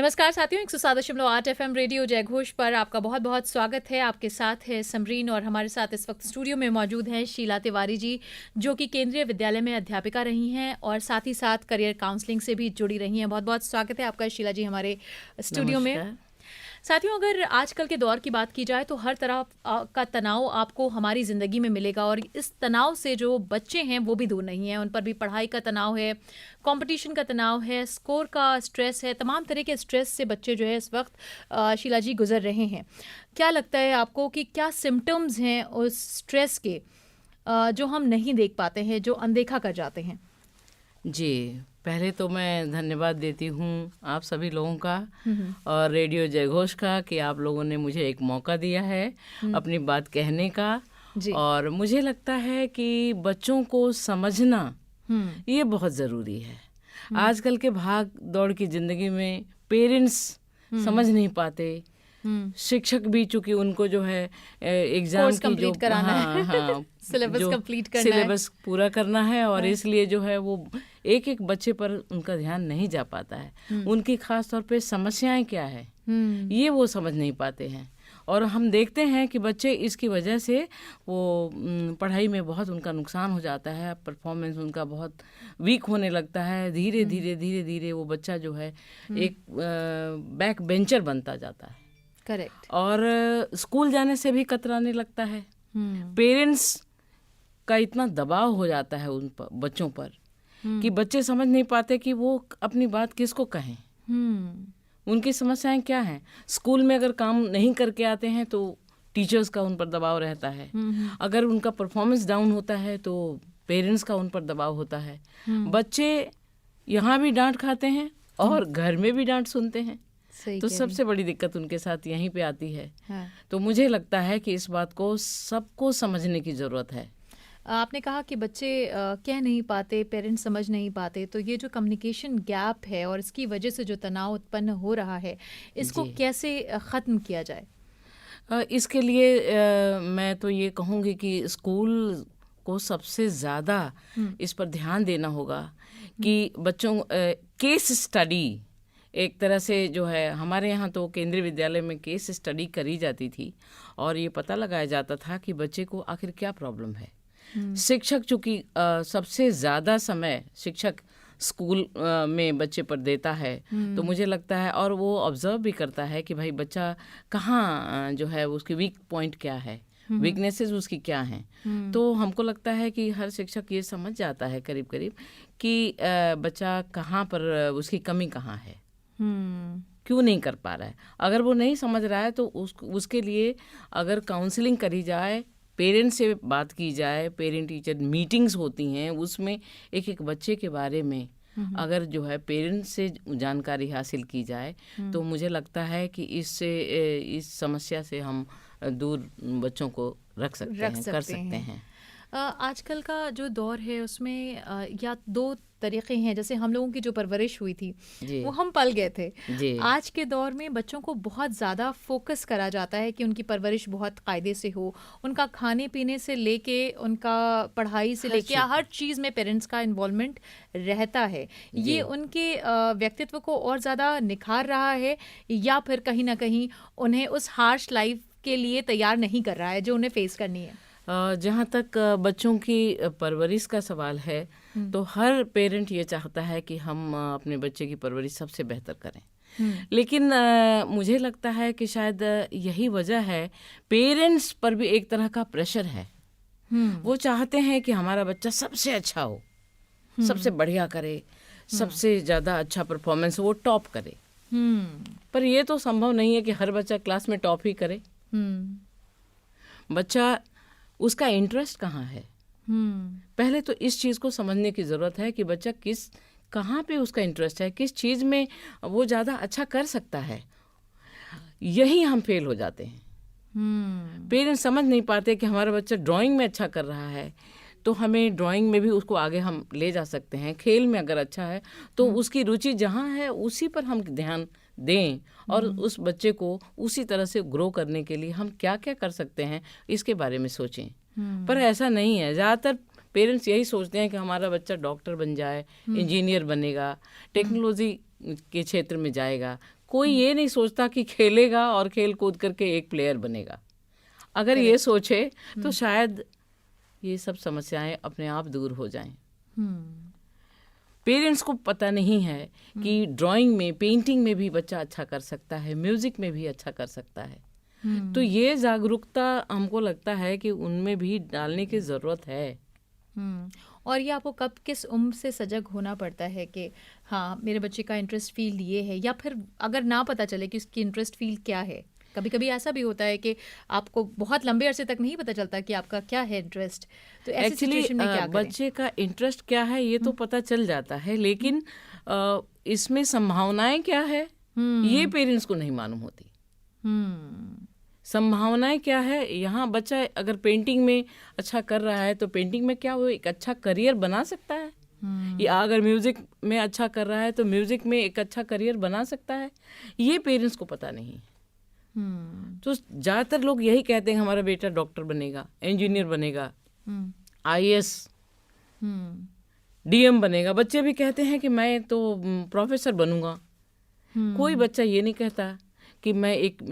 नमस्कार साथियों, 107.8 FM radio जयघोष पर आपका बहुत बहुत स्वागत है। आपके साथ है समरीन और हमारे साथ इस वक्त स्टूडियो में मौजूद हैं शीला तिवारी जी, जो कि केंद्रीय विद्यालय में अध्यापिका रही हैं और साथ ही साथ करियर काउंसलिंग से भी जुड़ी रही हैं। बहुत बहुत स्वागत है आपका शीला जी हमारे स्टूडियो में। साथियों, अगर आजकल के दौर की बात की जाए तो हर तरह का तनाव आपको हमारी ज़िंदगी में मिलेगा और इस तनाव से जो बच्चे हैं वो भी दूर नहीं हैं। उन पर भी पढ़ाई का तनाव है, कंपटीशन का तनाव है, स्कोर का स्ट्रेस है, तमाम तरह के स्ट्रेस से बच्चे जो है इस वक्त शीला जी गुजर रहे हैं। क्या लगता है आपको कि क्या सिम्टम्स हैं उस स्ट्रेस के जो हम नहीं देख पाते हैं, जो अनदेखा कर जाते हैं? जी, पहले तो मैं धन्यवाद देती हूँ आप सभी लोगों का और रेडियो जयघोष का कि आप लोगों ने मुझे एक मौका दिया है अपनी बात कहने का। और मुझे लगता है कि बच्चों को समझना ये बहुत ज़रूरी है। आजकल के भाग दौड़ की ज़िंदगी में पेरेंट्स समझ नहीं पाते, शिक्षक भी चूंकि उनको जो है एग्जाम की जो सिलेबस कंप्लीट करना सिलेबस पूरा करना है और इसलिए जो है वो एक एक बच्चे पर उनका ध्यान नहीं जा पाता है। उनकी खास तौर पे समस्याएं क्या है ये वो समझ नहीं पाते हैं और हम देखते हैं कि बच्चे इसकी वजह से वो पढ़ाई में बहुत उनका नुकसान हो जाता है, परफॉर्मेंस उनका बहुत वीक होने लगता है। धीरे धीरे वो बच्चा जो है एक बैक बेंचर बनता जाता है। करेक्ट। और स्कूल जाने से भी कतराने लगता है। पेरेंट्स का इतना दबाव हो जाता है उन पर, बच्चों पर कि बच्चे समझ नहीं पाते कि वो अपनी बात किसको कहें, उनकी समस्याएं क्या हैं। स्कूल में अगर काम नहीं करके आते हैं तो टीचर्स का उन पर दबाव रहता है, अगर उनका परफॉर्मेंस डाउन होता है तो पेरेंट्स का उन पर दबाव होता है। बच्चे यहाँ भी डांट खाते हैं और घर में भी डांट सुनते हैं। तो सबसे बड़ी दिक्कत उनके साथ यहीं पे आती है। तो मुझे लगता है कि इस बात को सबको समझने की ज़रूरत है। आपने कहा कि बच्चे कह नहीं पाते, पेरेंट्स समझ नहीं पाते, तो ये जो कम्युनिकेशन गैप है और इसकी वजह से जो तनाव उत्पन्न हो रहा है, इसको कैसे ख़त्म किया जाए? इसके लिए मैं तो ये कहूँगी कि स्कूल को सबसे ज़्यादा इस पर ध्यान देना होगा कि बच्चों केस स्टडी एक तरह से जो है, हमारे यहाँ तो केंद्रीय विद्यालय में केस स्टडी करी जाती थी और ये पता लगाया जाता था कि बच्चे को आखिर क्या प्रॉब्लम है। शिक्षक चूँकि सबसे ज़्यादा समय शिक्षक स्कूल में बच्चे पर देता है, तो मुझे लगता है और वो ऑब्जर्व भी करता है कि भाई बच्चा कहाँ जो है उसकी वीक पॉइंट क्या है, वीकनेसेस उसकी क्या हैं। तो हमको लगता है कि हर शिक्षक ये समझ जाता है करीब करीब कि बच्चा कहाँ पर उसकी कमी कहाँ है, क्यों नहीं कर पा रहा है। अगर वो नहीं समझ रहा है तो उसके लिए अगर काउंसलिंग करी जाए, पेरेंट्स से बात की जाए, पेरेंट टीचर मीटिंग्स होती हैं, उसमें एक एक बच्चे के बारे में अगर जो है पेरेंट्स से जानकारी हासिल की जाए तो मुझे लगता है कि इस समस्या से हम दूर बच्चों को रख सकते हैं। आजकल का जो दौर है उसमें या दो तरीक़े हैं। जैसे हम लोगों की जो परवरिश हुई थी वो हम पल गए थे। आज के दौर में बच्चों को बहुत ज़्यादा फोकस करा जाता है कि उनकी परवरिश बहुत कायदे से हो, उनका खाने पीने से लेके उनका पढ़ाई से लेके हर चीज़ में पेरेंट्स का इन्वॉल्वमेंट रहता है। ये उनके व्यक्तित्व को और ज़्यादा निखार रहा है या फिर कहीं ना कहीं उन्हें उस हार्श लाइफ के लिए तैयार नहीं कर रहा है जो उन्हें फेस करनी है? जहाँ तक बच्चों की परवरिश का सवाल है तो हर पेरेंट ये चाहता है कि हम अपने बच्चे की परवरिश सबसे बेहतर करें। लेकिन मुझे लगता है कि शायद यही वजह है, पेरेंट्स पर भी एक तरह का प्रेशर है। वो चाहते हैं कि हमारा बच्चा सबसे अच्छा हो, सबसे बढ़िया करे, सबसे ज़्यादा अच्छा परफॉर्मेंस वो टॉप करे। पर ये तो संभव नहीं है कि हर बच्चा क्लास में टॉप ही करे। बच्चा उसका इंटरेस्ट कहाँ है, पहले तो इस चीज़ को समझने की ज़रूरत है कि बच्चा कहाँ पे उसका इंटरेस्ट है, किस चीज़ में वो ज़्यादा अच्छा कर सकता है। यही हम फेल हो जाते हैं। पेरेंट्स समझ नहीं पाते कि हमारा बच्चा ड्राइंग में अच्छा कर रहा है तो हमें ड्राइंग में भी उसको आगे हम ले जा सकते हैं। खेल में अगर अच्छा है तो उसकी रुचि जहाँ है उसी पर हम ध्यान दें और उस बच्चे को उसी तरह से ग्रो करने के लिए हम क्या क्या कर सकते हैं इसके बारे में सोचें। पर ऐसा नहीं है। ज़्यादातर पेरेंट्स यही सोचते हैं कि हमारा बच्चा डॉक्टर बन जाए, इंजीनियर बनेगा, टेक्नोलॉजी के क्षेत्र में जाएगा, कोई ये नहीं सोचता कि खेलेगा और खेल कूद करके एक प्लेयर बनेगा। अगर ये सोचे तो शायद ये सब समस्याएं अपने आप दूर हो जाएं। पेरेंट्स को पता नहीं है कि ड्राइंग में, पेंटिंग में भी बच्चा अच्छा कर सकता है, म्यूजिक में भी अच्छा कर सकता है। तो ये जागरूकता हमको लगता है कि उनमें भी डालने की ज़रूरत है। और ये आपको कब, किस उम्र से सजग होना पड़ता है कि हाँ मेरे बच्चे का इंटरेस्ट फील्ड ये है, या फिर अगर ना पता चले कि उसकी इंटरेस्ट फील्ड क्या है? कभी कभी ऐसा भी होता है कि आपको बहुत लंबे अरसे तक नहीं पता चलता कि आपका क्या है इंटरेस्ट, तो ऐसी सिचुएशन में क्या करें? बच्चे का इंटरेस्ट क्या है ये तो पता चल जाता है, लेकिन इसमें संभावनाएं क्या है ये पेरेंट्स को नहीं मालूम होती। संभावनाएं क्या है, यहाँ बच्चा अगर पेंटिंग में अच्छा कर रहा है तो पेंटिंग में क्या वो एक अच्छा करियर बना सकता है, या अगर म्यूजिक में अच्छा कर रहा है तो म्यूजिक में एक अच्छा करियर बना सकता है, ये पेरेंट्स को पता नहीं। तो ज़्यादातर लोग यही कहते हैं हमारा बेटा डॉक्टर बनेगा, इंजीनियर बनेगा, आईएएस, डीएम बनेगा। बच्चे भी कहते हैं कि मैं तो प्रोफेसर बनूंगा। कोई बच्चा ये नहीं कहता कि मैं एक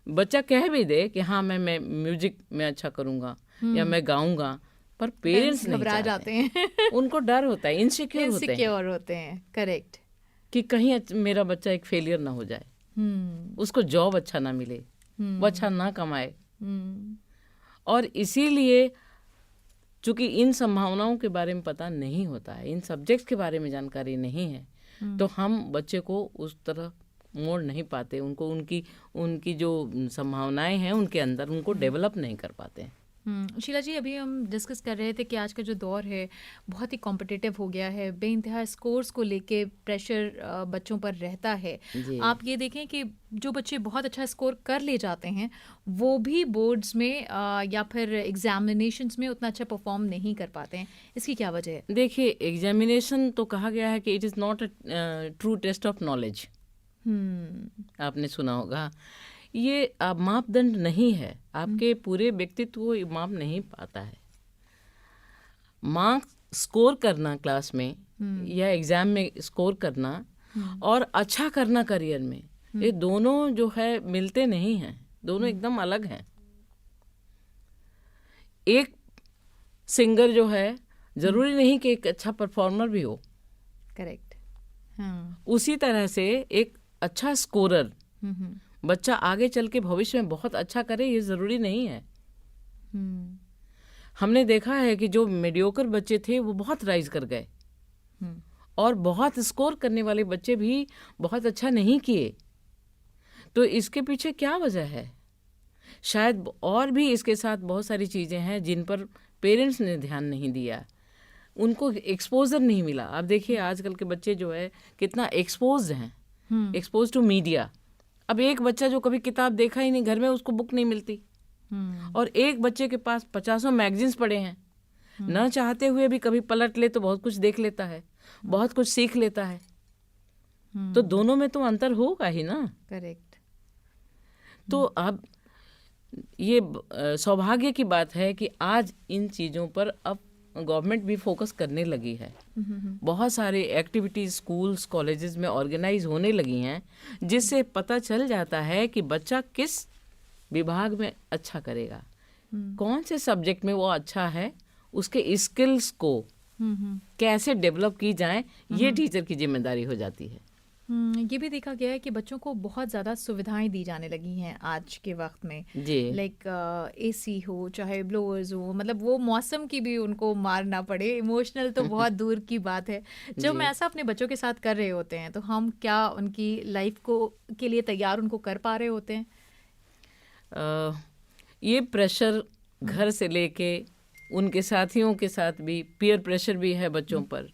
बच्चा कह भी दे कि हाँ मैं म्यूजिक में अच्छा करूंगा या मैं गाऊंगा, पर पेरेंट्स नहीं घबरा जाते हैं। उनको डर होता है, इनसिक्योर होते हैं। करेक्ट। कि कहीं मेरा बच्चा एक फेलियर ना हो जाए, उसको जॉब अच्छा ना मिले, वो अच्छा ना कमाए। और इसीलिए चूंकि इन संभावनाओं के बारे में पता नहीं होता है, इन सब्जेक्ट्स के बारे में जानकारी नहीं है, तो हम बच्चे को उस तरह मोड़ नहीं पाते, उनको उनकी जो संभावनाएं हैं उनके अंदर उनको डेवलप नहीं कर पाते हैं। शीला जी, अभी हम डिस्कस कर रहे थे कि आज का जो दौर है बहुत ही कॉम्पिटिटिव हो गया है, बेइंतहा स्कोर्स को लेके प्रेशर बच्चों पर रहता है। आप ये देखें कि जो बच्चे बहुत अच्छा स्कोर कर ले जाते हैं वो भी बोर्ड्स में या फिर एग्जामिनेशंस में उतना अच्छा परफॉर्म नहीं कर पाते हैं, इसकी क्या वजह है? देखिए, एग्जामिनेशन तो कहा गया है कि it is not a true test of knowledge. आपने सुना होगा, ये मापदंड नहीं है, आपके पूरे व्यक्तित्व को माप नहीं पाता है। मार्क्स स्कोर करना क्लास में या एग्जाम में स्कोर करना और अच्छा करना करियर में, ये दोनों जो है मिलते नहीं हैं, दोनों एकदम अलग हैं। एक सिंगर जो है जरूरी नहीं कि एक अच्छा परफॉर्मर भी हो। करेक्ट। उसी तरह से एक अच्छा स्कोरर बच्चा आगे चल के भविष्य में बहुत अच्छा करे, ये ज़रूरी नहीं है। हमने देखा है कि जो मीडियोकर बच्चे थे वो बहुत राइज कर गए, और बहुत स्कोर करने वाले बच्चे भी बहुत अच्छा नहीं किए। तो इसके पीछे क्या वजह है? शायद और भी इसके साथ बहुत सारी चीज़ें हैं जिन पर पेरेंट्स ने ध्यान नहीं दिया, उनको एक्सपोजर नहीं मिला। आप देखिए आजकल के बच्चे जो है कितना एक्सपोज हैं, एक्सपोज टू मीडिया। अब एक बच्चा जो कभी किताब देखा ही नहीं, घर में उसको बुक नहीं मिलती, और एक बच्चे के पास 50 मैगजीन्स पड़े हैं, न चाहते हुए भी कभी पलट ले तो बहुत कुछ देख लेता है, बहुत कुछ सीख लेता है। तो दोनों में तो अंतर होगा ही ना। करेक्ट। तो अब ये सौभाग्य की बात है कि आज इन चीज़ों पर अब गवर्नमेंट भी फोकस करने लगी है। बहुत सारे एक्टिविटीज़ स्कूल्स कॉलेजेस में ऑर्गेनाइज होने लगी हैं, जिससे पता चल जाता है कि बच्चा किस विभाग में अच्छा करेगा, कौन से सब्जेक्ट में वो अच्छा है, उसके स्किल्स को कैसे डेवलप की जाए, ये टीचर की जिम्मेदारी हो जाती है। ये भी देखा गया है कि बच्चों को बहुत ज़्यादा सुविधाएं दी जाने लगी हैं आज के वक्त में। लाइक एसी हो चाहे ब्लोअर्स हो, मतलब वो मौसम की भी उनको मार ना पड़े, इमोशनल तो बहुत दूर की बात है। जब हम ऐसा अपने बच्चों के साथ कर रहे होते हैं तो हम क्या उनकी लाइफ को के लिए तैयार उनको कर पा रहे होते हैं? ये प्रेशर घर से लेके उनके साथियों के साथ भी, पीयर प्रेशर भी है बच्चों पर।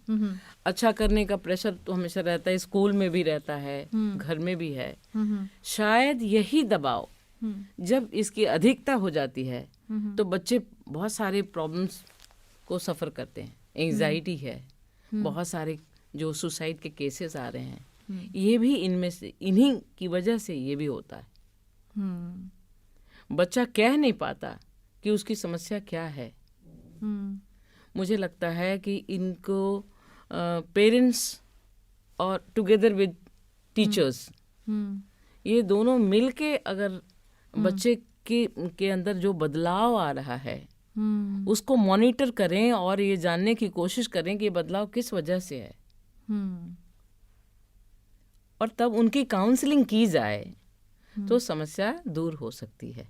अच्छा करने का प्रेशर तो हमेशा रहता है, स्कूल में भी रहता है, घर में भी है। शायद यही दबाव जब इसकी अधिकता हो जाती है तो बच्चे बहुत सारे प्रॉब्लम्स को सफ़र करते हैं। एंजाइटी है, बहुत सारे जो सुसाइड के केसेस आ रहे हैं, ये भी इनमें से, इन्हीं की वजह से ये भी होता है। बच्चा कह नहीं पाता कि उसकी समस्या क्या है। मुझे लगता है कि इनको पेरेंट्स और टुगेदर विद टीचर्स ये दोनों मिलके अगर बच्चे के अंदर जो बदलाव आ रहा है उसको मॉनिटर करें और ये जानने की कोशिश करें कि ये बदलाव किस वजह से है, और तब उनकी काउंसलिंग की जाए तो समस्या दूर हो सकती है।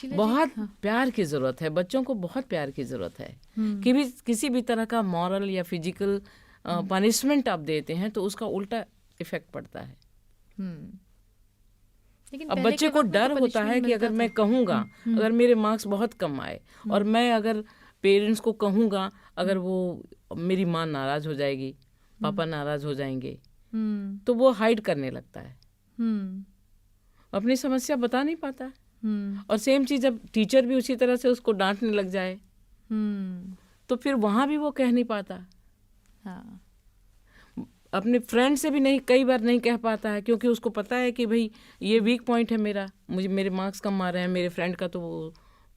बहुत प्यार की जरूरत है, बच्चों को बहुत प्यार की जरूरत है। किसी भी तरह का मॉरल या फिजिकल पनिशमेंट आप देते हैं तो उसका उल्टा इफेक्ट पड़ता है। अब बच्चे को डर होता है कि अगर मैं कहूँगा, अगर मेरे मार्क्स बहुत कम आए और मैं अगर पेरेंट्स को कहूँगा, अगर वो मेरी माँ नाराज हो जाएगी, पापा नाराज हो जाएंगे, तो वो हाइड करने लगता है, अपनी समस्या बता नहीं पाता। और सेम चीज जब टीचर भी उसी तरह से उसको डांटने लग जाए तो फिर वहां भी वो कह नहीं पाता। अपने फ्रेंड से भी नहीं, कई बार नहीं कह पाता है, क्योंकि उसको पता है कि भाई ये वीक पॉइंट है मेरा, मुझे मेरे मार्क्स कम आ रहे हैं, मेरे फ्रेंड का तो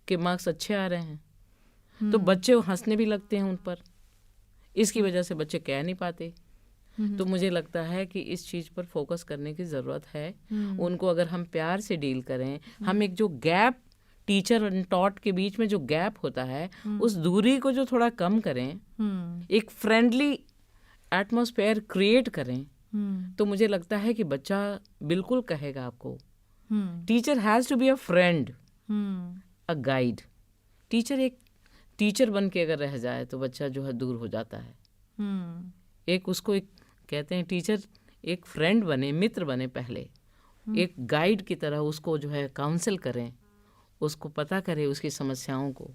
के मार्क्स अच्छे आ रहे हैं। तो बच्चे हंसने भी लगते हैं उन पर, इसकी वजह से बच्चे कह नहीं पाते। तो मुझे लगता है कि इस चीज़ पर फोकस करने की ज़रूरत है। उनको अगर हम प्यार से डील करें, हम एक जो गैप टीचर और टॉट के बीच में जो गैप होता है उस दूरी को जो थोड़ा कम करें, एक फ्रेंडली एटमॉस्फेयर क्रिएट करें, तो मुझे लगता है कि बच्चा बिल्कुल कहेगा आपको teacher has to be a friend, a guide. Teacher एक टीचर बन के अगर रह जाए तो बच्चा जो है दूर हो जाता है। एक उसको एक कहते हैं टीचर एक फ्रेंड बने, मित्र बने, पहले एक गाइड की तरह उसको जो है काउंसिल करें, उसको पता करे उसकी समस्याओं को,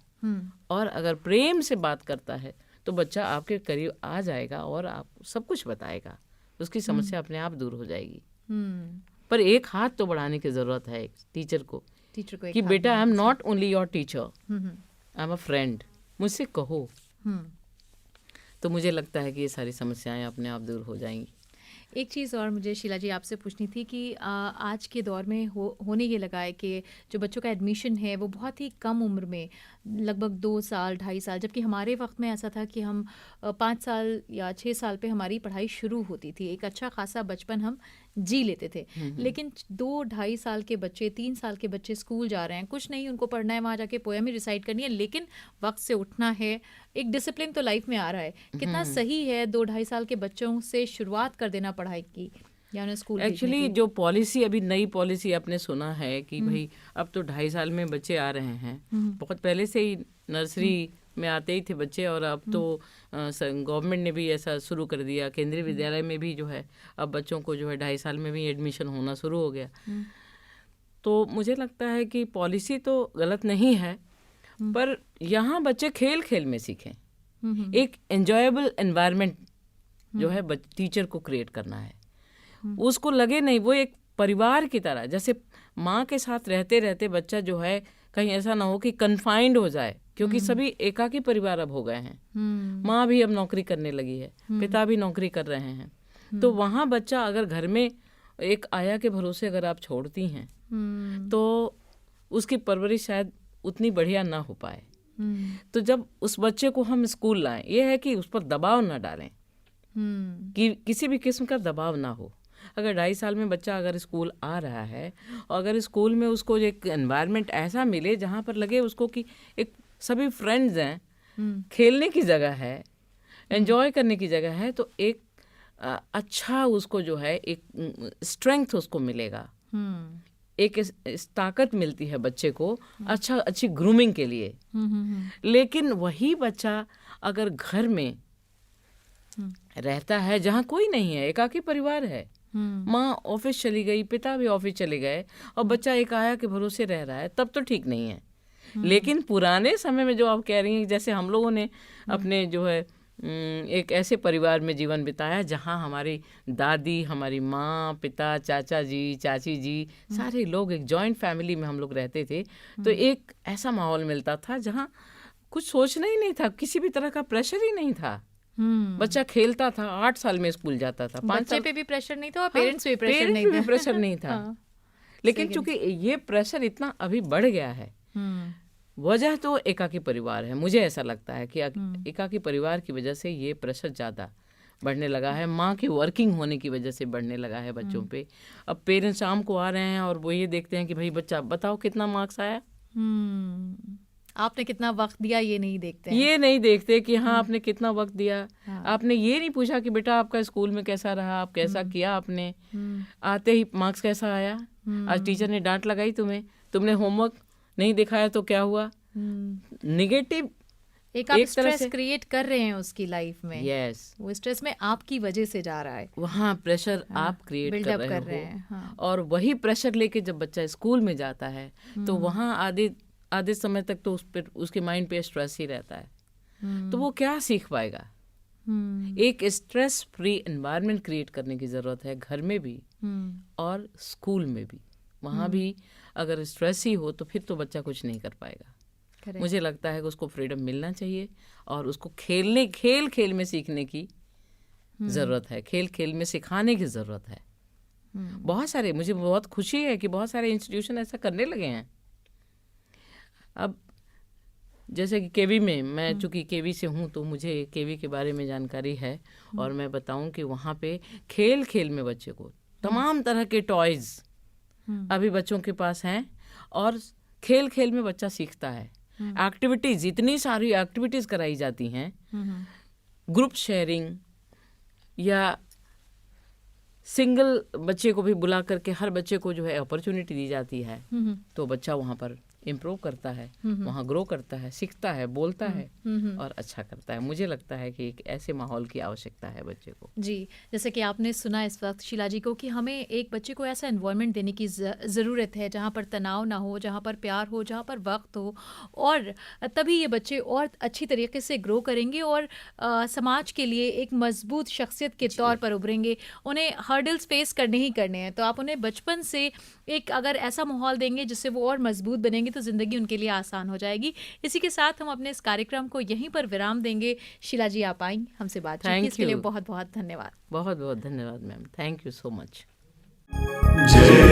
और अगर प्रेम से बात करता है तो बच्चा आपके करीब आ जाएगा और आप सब कुछ बताएगा, उसकी समस्या अपने आप दूर हो जाएगी। पर एक हाथ तो बढ़ाने की जरूरत है एक टीचर को कि बेटा I am not only your teacher, I am a friend, मुझसे कहो। तो मुझे लगता है कि ये सारी समस्याएं अपने आप दूर हो जाएंगी। एक चीज़ और मुझे शीला जी आपसे पूछनी थी कि आज के दौर में होने ये लगा है कि जो बच्चों का एडमिशन है वो बहुत ही कम उम्र में, लगभग 2 साल 2.5 साल, जबकि हमारे वक्त में ऐसा था कि हम 5 साल या 6 साल पे हमारी पढ़ाई शुरू होती थी, एक अच्छा खासा बचपन हम जी लेते थे। लेकिन 2-2.5 साल के बच्चे, 3 साल के बच्चे स्कूल जा रहे हैं, कुछ नहीं उनको पढ़ना है, वहाँ जाके पोएम ही रिसाइट करनी है, लेकिन वक्त से उठना है, एक डिसिप्लिन तो लाइफ में आ रहा है। कितना सही है 2-2.5 साल के बच्चों से शुरुआत कर देना पढ़ाई की, या स्कूल एक्चुअली जो पॉलिसी अभी नई पॉलिसी आपने सुना है कि भाई अब तो 2.5 साल में बच्चे आ रहे हैं, बहुत पहले से ही नर्सरी में आते ही थे बच्चे, और अब तो गवर्नमेंट ने भी ऐसा शुरू कर दिया, केंद्रीय विद्यालय में भी जो है अब बच्चों को जो है 2.5 साल में भी एडमिशन होना शुरू हो गया। तो मुझे लगता है कि पॉलिसी तो गलत नहीं है, पर यहाँ बच्चे खेल खेल में सीखें, एक एंजॉयबल एनवायरनमेंट जो है टीचर को क्रिएट करना है। उसको लगे नहीं, वो एक परिवार की तरह, जैसे माँ के साथ रहते रहते बच्चा जो है कहीं ऐसा ना हो कि कन्फाइंड हो जाए, क्योंकि सभी एकाकी परिवार अब हो गए हैं। माँ भी अब नौकरी करने लगी है, पिता भी नौकरी कर रहे हैं, तो वहाँ बच्चा अगर घर में एक आया के भरोसे अगर आप छोड़ती हैं तो उसकी परवरिश शायद उतनी बढ़िया ना हो पाए। तो जब उस बच्चे को हम स्कूल लाएं, ये है कि उस पर दबाव ना डालें, कि किसी भी किस्म का दबाव ना हो। अगर 2.5 साल में बच्चा अगर स्कूल आ रहा है और अगर स्कूल में उसको एक एनवायरनमेंट ऐसा मिले जहाँ पर लगे उसको कि एक सभी फ्रेंड्स हैं, खेलने की जगह है, एंजॉय करने की जगह है, तो एक अच्छा उसको जो है एक स्ट्रेंथ उसको मिलेगा, एक ताकत मिलती है बच्चे को अच्छी ग्रूमिंग के लिए। लेकिन वही बच्चा अगर घर में रहता है जहाँ कोई नहीं है, एकाकी परिवार है, माँ ऑफिस चली गई, पिता भी ऑफिस चले गए और बच्चा एक आया के भरोसे रह रहा है, तब तो ठीक नहीं है। लेकिन पुराने समय में जो आप कह रही हैं, जैसे हम लोगों ने अपने जो है एक ऐसे परिवार में जीवन बिताया जहाँ हमारी दादी, हमारी माँ, पिता, चाचा जी, चाची जी, सारे लोग एक जॉइंट फैमिली में हम लोग रहते थे, तो एक ऐसा माहौल मिलता था जहाँ कुछ सोचना ही नहीं था, किसी भी तरह का प्रेशर ही नहीं था। बच्चा खेलता था, 8 साल में स्कूल जाता था, 5 साल पे भी प्रेशर नहीं था और पेरेंट्स पे भी प्रेशर नहीं था। लेकिन चूंकि ये प्रेशर इतना अभी बढ़ गया है, वजह तो एकाकी परिवार है। मुझे ऐसा लगता है कि एकाकी परिवार की वजह से ये प्रेशर ज़्यादा बढ़ने लगा है, माँ की वर्किंग होने की वजह से बढ़ने लगा है बच्चों पे। अब पेरेंट्स शाम को आ रहे हैं और वो ये देखते हैं कि भाई बच्चा बताओ कितना मार्क्स आया। आपने कितना वक्त दिया ये नहीं देखते हैं। ये नहीं देखते कि हाँ आपने कितना वक्त दिया। हाँ। आपने ये नहीं पूछा कि बेटा आपका स्कूल में कैसा रहा, आप कैसा किया आपने, आते ही मार्क्स कैसा आया, आज टीचर ने डांट लगाई तुम्हें, तुमने होमवर्क नहीं दिखाया तो क्या हुआ। निगेटिव एक आप एक तरह स्ट्रेस से क्रिएट कर रहे हैं उसकी लाइफ में। यस, वो स्ट्रेस में आपकी वजह से जा रहा है, वहाँ प्रेशर आप क्रिएट कर बिल्डअप रहे कर रहे हो। हैं। हाँ। और वही प्रेशर लेके जब बच्चा स्कूल में जाता है तो वहाँ आधे समय तक तो उस पर उसके माइंड पे स्ट्रेस ही रहता है। तो वो क्या सीख पाएगा। एक स्ट्रेस फ्री एनवायरनमेंट क्रिएट करने की ज़रूरत है, घर में भी और स्कूल में भी। वहाँ भी अगर स्ट्रेस ही हो तो फिर तो बच्चा कुछ नहीं कर पाएगा। Correct. मुझे लगता है कि उसको फ्रीडम मिलना चाहिए और उसको खेल में सीखने की ज़रूरत है, खेल खेल में सिखाने की ज़रूरत है। बहुत सारे, मुझे बहुत खुशी है कि बहुत सारे इंस्टीट्यूशन ऐसा करने लगे हैं। अब जैसे कि केवी में, मैं चूँकि केवी से हूँ तो मुझे केवी के बारे में जानकारी है। और मैं बताऊँ कि वहाँ पे खेल खेल में बच्चे को तमाम तरह के टॉयज़ अभी बच्चों के पास हैं और खेल खेल में बच्चा सीखता है। एक्टिविटीज़, इतनी सारी एक्टिविटीज़ कराई जाती हैं, ग्रुप शेयरिंग या सिंगल बच्चे को भी बुला करके हर बच्चे को जो है अपॉर्चुनिटी दी जाती है। तो बच्चा वहाँ पर इम्प्रूव करता है, वहाँ ग्रो करता है, सीखता है, बोलता है और अच्छा करता है। मुझे लगता है कि एक ऐसे माहौल की आवश्यकता है बच्चे को। जी, जैसे कि आपने सुना इस वक्त शीला जी को कि हमें एक बच्चे को ऐसा एनवायरनमेंट देने की ज़रूरत है जहाँ पर तनाव ना हो, जहाँ पर प्यार हो, जहाँ पर वक्त हो, और तभी ये बच्चे और अच्छी तरीके से ग्रो करेंगे और समाज के लिए एक मजबूत शख्सियत के तौर पर उभरेंगे। उन्हें हर्डल्स फेस करने ही करने हैं, तो आप उन्हें बचपन से एक अगर ऐसा माहौल देंगे जिससे वो और मजबूत बनेंगे तो ज़िंदगी उनके लिए आसान हो जाएगी। इसी के साथ हम अपने इस कार्यक्रम को यहीं पर विराम देंगे। शीला जी, आप आई हमसे बातचीत की, इसके लिए बहुत बहुत धन्यवाद। बहुत बहुत धन्यवाद ma'am, thank you so much. जय